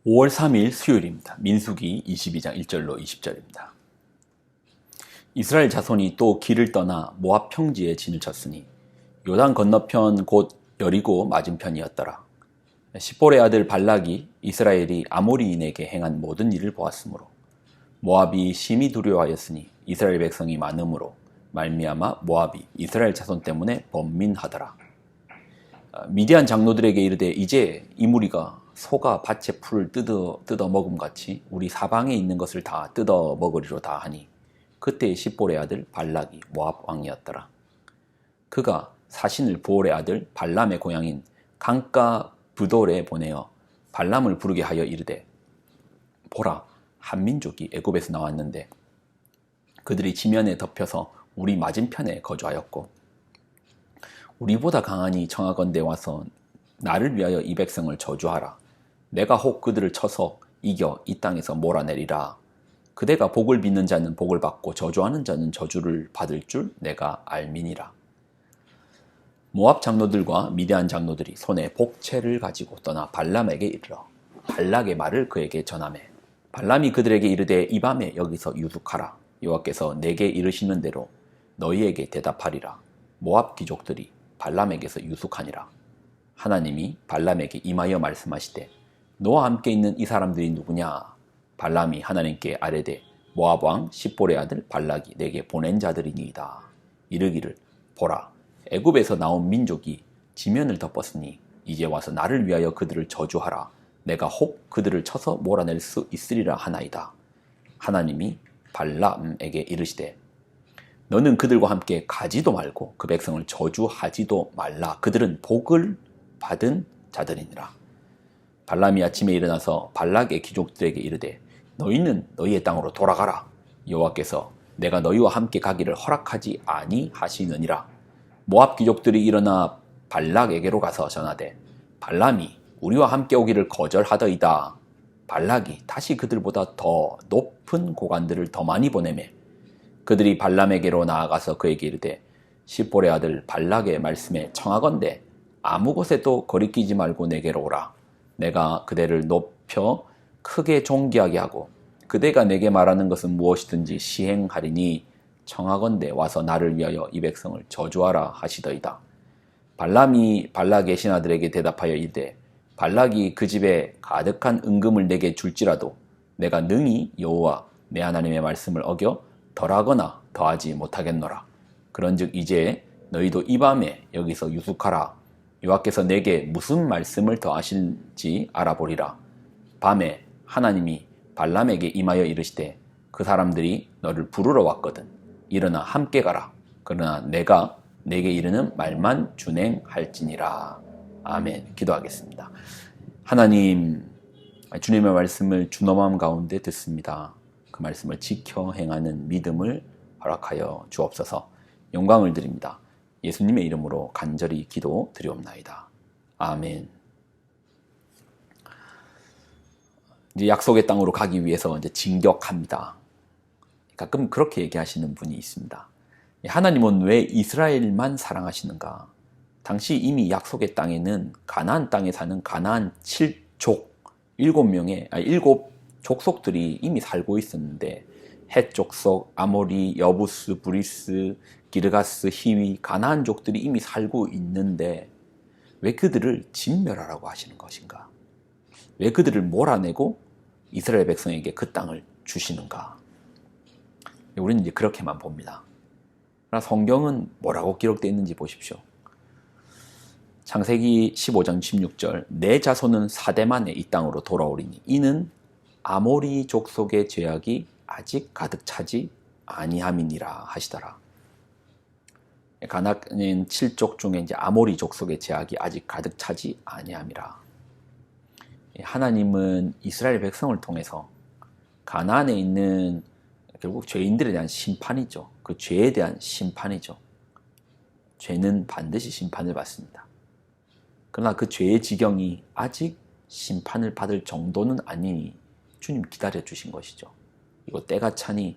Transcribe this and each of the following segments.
5월 3일 수요일입니다. 민수기 22장 1절로 20절입니다. 이스라엘 자손이 또 길을 떠나 모압 평지에 진을 쳤으니 요단 건너편 곧 여리고 맞은편이었더라. 십볼의 아들 발락이 이스라엘이 아모리인에게 행한 모든 일을 보았으므로 모압이 심히 두려워하였으니 이스라엘 백성이 많음으로 말미암아 모압이 이스라엘 자손 때문에 번민하더라. 미디안 장로들에게 이르되 이제 이 무리가 소가 밭의 풀을 뜯어 먹음같이 우리 사방에 있는 것을 다 뜯어 먹으리로다 하니 그때 십볼의 아들 발락이 모압 왕이었더라. 그가 사신을 부올의 아들 발람의 고향인 강가 브돌에 보내어 발람을 부르게 하여 이르되 보라, 한 민족이 애굽에서 나왔는데 그들이 지면에 덮여서 우리 맞은편에 거주하였고 우리보다 강하니 청하건대 와서 나를 위하여 이 백성을 저주하라. 내가 혹 그들을 쳐서 이겨 이 땅에서 몰아내리라. 그대가 복을 빚는 자는 복을 받고 저주하는 자는 저주를 받을 줄 내가 알미니라. 모압 장로들과 미디안 장로들이 손에 복채를 가지고 떠나 발람에게 이르러 발락의 말을 그에게 전하매 발람이 그들에게 이르되 이 밤에 여기서 유숙하라. 여호와께서 내게 이르시는 대로 너희에게 대답하리라. 모압 귀족들이 발람에게서 유숙하니라. 하나님이 발람에게 임하여 말씀하시되 너와 함께 있는 이 사람들이 누구냐? 발람이 하나님께 아뢰되 모압 왕 십볼의 아들 발락이 내게 보낸 자들이니이다. 이르기를 보라, 애굽에서 나온 민족이 지면을 덮었으니 이제 와서 나를 위하여 그들을 저주하라. 내가 혹 그들을 쳐서 몰아낼 수 있으리라 하나이다. 하나님이 발람에게 이르시되 너는 그들과 함께 가지도 말고 그 백성을 저주하지도 말라. 그들은 복을 받은 자들이니라. 발람이 아침에 일어나서 발락의 귀족들에게 이르되 너희는 너희의 땅으로 돌아가라. 여호와께서 내가 너희와 함께 가기를 허락하지 아니하시느니라. 모압 귀족들이 일어나 발락에게로 가서 전하되 발람이 우리와 함께 오기를 거절하더이다. 발락이 다시 그들보다 더 높은 고관들을 더 많이 보내매 그들이 발람에게로 나아가서 그에게 이르되 십볼의 아들 발락의 말씀에 청하건대 아무 곳에도 거리끼지 말고 내게로 오라. 내가 그대를 높여 크게 존귀하게 하고 그대가 내게 말하는 것은 무엇이든지 시행하리니 청하건대 와서 나를 위하여 이 백성을 저주하라 하시더이다. 발람이 발락의 신하들에게 대답하여 이르되 발락이 그 집에 가득한 은금을 내게 줄지라도 내가 능히 여호와 내 하나님의 말씀을 어겨 덜하거나 더하지 못하겠노라. 그런즉 이제 너희도 이 밤에 여기서 유숙하라. 여호와께서 내게 무슨 말씀을 더하실지 알아보리라. 밤에 하나님이 발람에게 임하여 이르시되 그 사람들이 너를 부르러 왔거든. 일어나 함께 가라. 그러나 내가 내게 이르는 말만 준행할지니라. 아멘. 기도하겠습니다. 하나님, 주님의 말씀을 준엄함 가운데 듣습니다. 그 말씀을 지켜 행하는 믿음을 허락하여 주옵소서. 영광을 드립니다. 예수님의 이름으로 간절히 기도 드리옵나이다. 아멘. 이제 약속의 땅으로 가기 위해서 이제 진격합니다. 가끔 그렇게 얘기하시는 분이 있습니다. 하나님은 왜 이스라엘만 사랑하시는가? 당시 이미 약속의 땅에는 가나안 땅에 사는 가나안 7족, 7 족속들이 이미 살고 있었는데 헷 족속, 아모리, 여부스, 브리스, 기르가스, 히위, 가나안족들이 이미 살고 있는데 왜 그들을 진멸하라고 하시는 것인가? 왜 그들을 몰아내고 이스라엘 백성에게 그 땅을 주시는가? 우리는 이제 그렇게만 봅니다. 그러나 성경은 뭐라고 기록되어 있는지 보십시오. 창세기 15장 16절 내 자손은 4대 만에 이 땅으로 돌아오리니 이는 아모리 족속의 죄악이 아직 가득 차지 아니함이니라 하시더라. 가나안 7족 중에 이제 아모리 족속의 죄악이 아직 가득 차지 아니함이라. 하나님은 이스라엘 백성을 통해서 가나안에 있는 결국 죄인들에 대한 심판이죠. 그 죄에 대한 심판이죠. 죄는 반드시 심판을 받습니다. 그러나 그 죄의 지경이 아직 심판을 받을 정도는 아니니 주님 기다려 주신 것이죠. 이거 때가 차니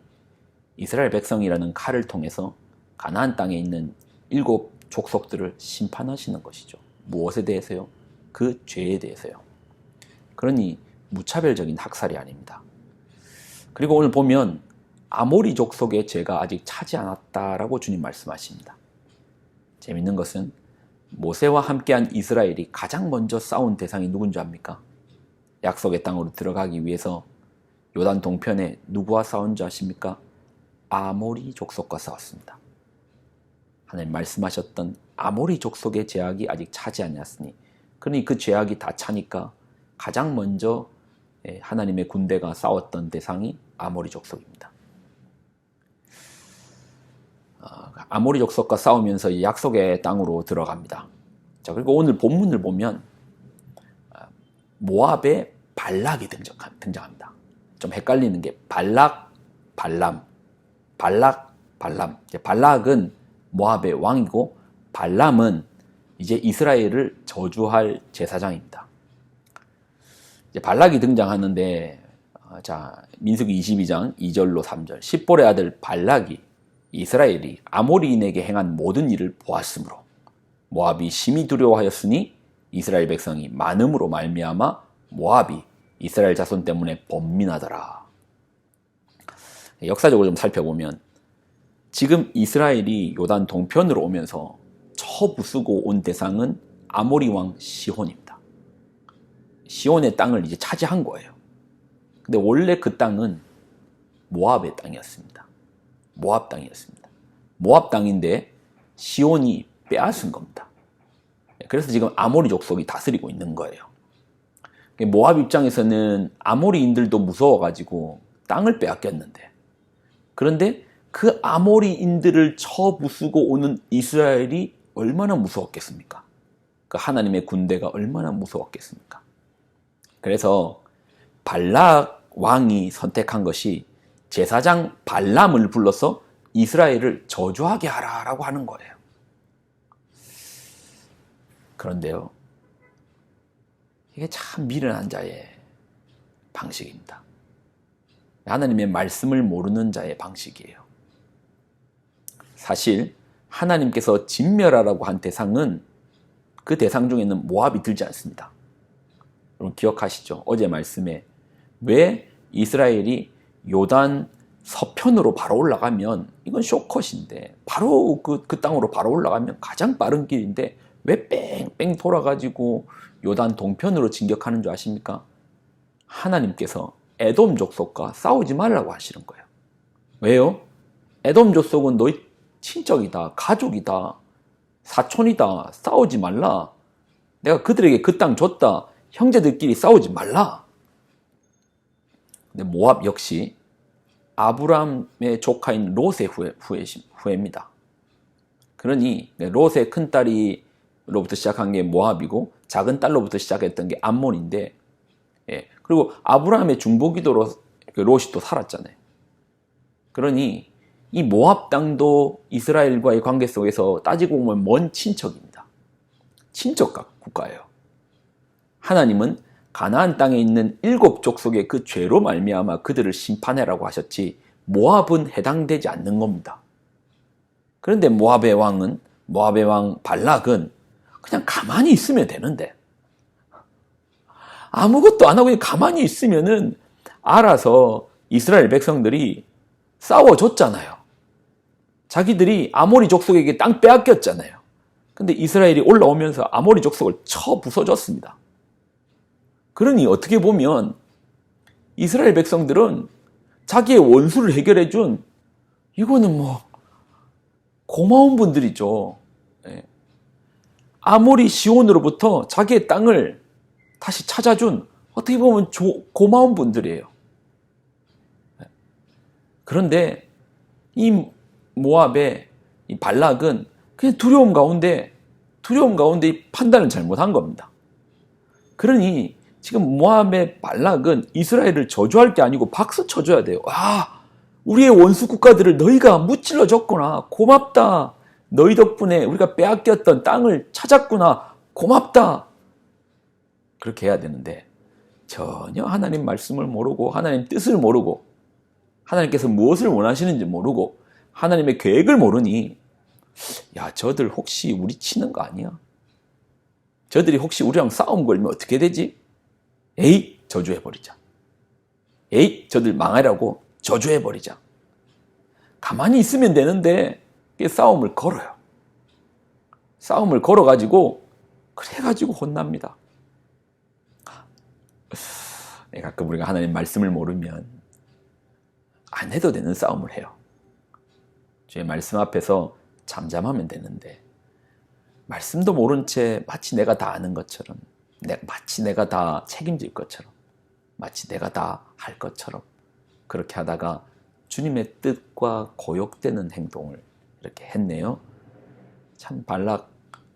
이스라엘 백성이라는 칼을 통해서 가나안 땅에 있는 7 족속들을 심판하시는 것이죠. 무엇에 대해서요? 그 죄에 대해서요. 그러니 무차별적인 학살이 아닙니다. 그리고 오늘 보면 아모리 족속의 죄가 아직 차지 않았다라고 주님 말씀하십니다. 재밌는 것은 모세와 함께한 이스라엘이 가장 먼저 싸운 대상이 누군지 압니까? 약속의 땅으로 들어가기 위해서 요단 동편에 누구와 싸운 줄 아십니까? 아모리 족속과 싸웠습니다. 하나님 말씀하셨던 아모리 족속의 죄악이 아직 차지 않았으니, 그러니 그 죄악이 다 차니까 가장 먼저 하나님의 군대가 싸웠던 대상이 아모리 족속입니다. 아모리 족속과 싸우면서 약속의 땅으로 들어갑니다. 자, 그리고 오늘 본문을 보면 모압의 발락이 등장합니다. 좀 헷갈리는 게 발락, 발람, 발락, 발람. 발락은 모압의 왕이고 발람은 이제 이스라엘을 저주할 제사장입니다. 이제 발락이 등장하는데, 자, 민수기 22장 2절로 3절. 십볼의 아들 발락이 이스라엘이 아모리인에게 행한 모든 일을 보았으므로 모압이 심히 두려워하였으니 이스라엘 백성이 많음으로 말미암아 모압이 이스라엘 자손 때문에 번민하더라. 역사적으로 좀 살펴보면 지금 이스라엘이 요단 동편으로 오면서 처부수고 온 대상은 아모리 왕 시혼입니다. 시혼의 땅을 이제 차지한 거예요. 근데 원래 그 땅은 모압의 땅이었습니다. 모압 땅이었습니다. 모압 땅인데 시온이 빼앗은 겁니다. 그래서 지금 아모리 족속이 다스리고 있는 거예요. 모압 입장에서는 아모리인들도 무서워가지고 땅을 빼앗겼는데, 그런데 그 아모리인들을 쳐부수고 오는 이스라엘이 얼마나 무서웠겠습니까? 그 하나님의 군대가 얼마나 무서웠겠습니까? 그래서 발락 왕이 선택한 것이 제사장 발람을 불러서 이스라엘을 저주하게 하라라고 하는 거예요. 그런데요, 이게 참 미련한 자의 방식입니다. 하나님의 말씀을 모르는 자의 방식이에요. 사실 하나님께서 진멸하라고 한 대상은 그 대상 중에는 모압이 들지 않습니다. 여러분 기억하시죠? 어제 말씀에 왜 이스라엘이 요단 서편으로 바로 올라가면, 이건 쇼컷인데 바로 그 땅으로 바로 올라가면 가장 빠른 길인데 왜 뺑뺑 돌아가지고 요단 동편으로 진격하는 줄 아십니까? 하나님께서 에돔 족속과 싸우지 말라고 하시는 거예요. 왜요? 에돔 족속은 너희 친척이다, 가족이다, 사촌이다, 싸우지 말라. 내가 그들에게 그 땅 줬다, 형제들끼리 싸우지 말라. 근데 모압 역시 아브람의 조카인 롯의 후예입니다. 그러니 롯의 큰딸로부터 시작한 게 모압이고 작은 딸로부터 시작했던 게 암몬인데, 그리고 아브라함의 중보기도로 롯이 또 살았잖아요. 그러니 이 모압 땅도 이스라엘과의 관계 속에서 따지고 보면 먼 친척입니다. 친척 국가예요. 하나님은 가나안 땅에 있는 7족속의 그 죄로 말미암아 그들을 심판해라고 하셨지 모압은 해당되지 않는 겁니다. 그런데 모압의 왕 발락은 그냥 가만히 있으면 되는데, 아무것도 안 하고 그냥 가만히 있으면은 알아서 이스라엘 백성들이 싸워줬잖아요. 자기들이 아모리 족속에게 땅 빼앗겼잖아요. 근데 이스라엘이 올라오면서 아모리 족속을 쳐 부숴줬습니다. 그러니 어떻게 보면 이스라엘 백성들은 자기의 원수를 해결해준, 이거는 뭐 고마운 분들이죠. 아모리 시온으로부터 자기의 땅을 다시 찾아준, 어떻게 보면 고마운 분들이에요. 그런데 이 모압의 이 발락은 그냥 두려움 가운데 이 판단을 잘못한 겁니다. 그러니 지금 모압의 발락은 이스라엘을 저주할 게 아니고 박수 쳐줘야 돼요. 와, 우리의 원수 국가들을 너희가 무찔러 줬구나, 고맙다. 너희 덕분에 우리가 빼앗겼던 땅을 찾았구나, 고맙다. 그렇게 해야 되는데 전혀 하나님 말씀을 모르고 하나님 뜻을 모르고 하나님께서 무엇을 원하시는지 모르고 하나님의 계획을 모르니, 야, 저들 혹시 우리 치는 거 아니야? 저들이 혹시 우리랑 싸움 걸면 어떻게 되지? 에이, 저주해버리자. 에이, 저들 망하라고 저주해버리자. 가만히 있으면 되는데 싸움을 걸어요. 싸움을 걸어가지고 그래가지고 혼납니다. 가끔 우리가 하나님 말씀을 모르면 안 해도 되는 싸움을 해요. 주의 말씀 앞에서 잠잠하면 되는데 말씀도 모른 채 마치 내가 다 아는 것처럼, 마치 내가 다 책임질 것처럼, 마치 내가 다 할 것처럼 그렇게 하다가 주님의 뜻과 고역되는 행동을 이렇게 했네요. 참 발락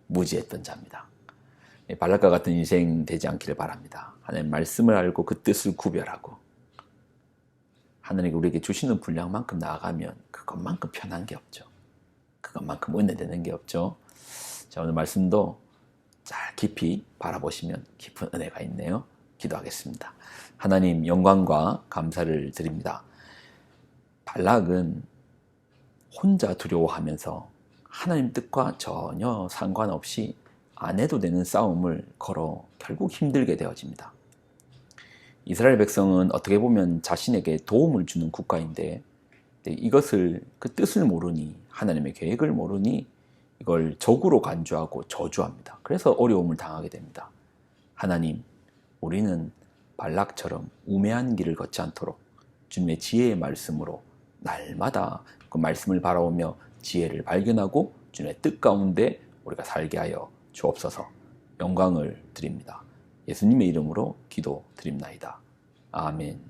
무지했던 자입니다. 발락과 같은 인생 되지 않기를 바랍니다. 하나님 말씀을 알고 그 뜻을 구별하고 하나님이 우리에게 주시는 분량만큼 나아가면 그것만큼 편한 게 없죠. 그것만큼 은혜되는 게 없죠. 자, 오늘 말씀도 잘 깊이 바라보시면 깊은 은혜가 있네요. 기도하겠습니다. 하나님 영광과 감사를 드립니다. 발락은 혼자 두려워하면서 하나님 뜻과 전혀 상관없이 안 해도 되는 싸움을 걸어 결국 힘들게 되어집니다. 이스라엘 백성은 어떻게 보면 자신에게 도움을 주는 국가인데 이것을 그 뜻을 모르니 하나님의 계획을 모르니 이걸 적으로 간주하고 저주합니다. 그래서 어려움을 당하게 됩니다. 하나님, 우리는 발락처럼 우매한 길을 걷지 않도록 주님의 지혜의 말씀으로 날마다 그 말씀을 바라보며 지혜를 발견하고 주님의 뜻 가운데 우리가 살게 하여 주옵소서. 영광을 드립니다. 예수님의 이름으로 기도드립나이다. 아멘.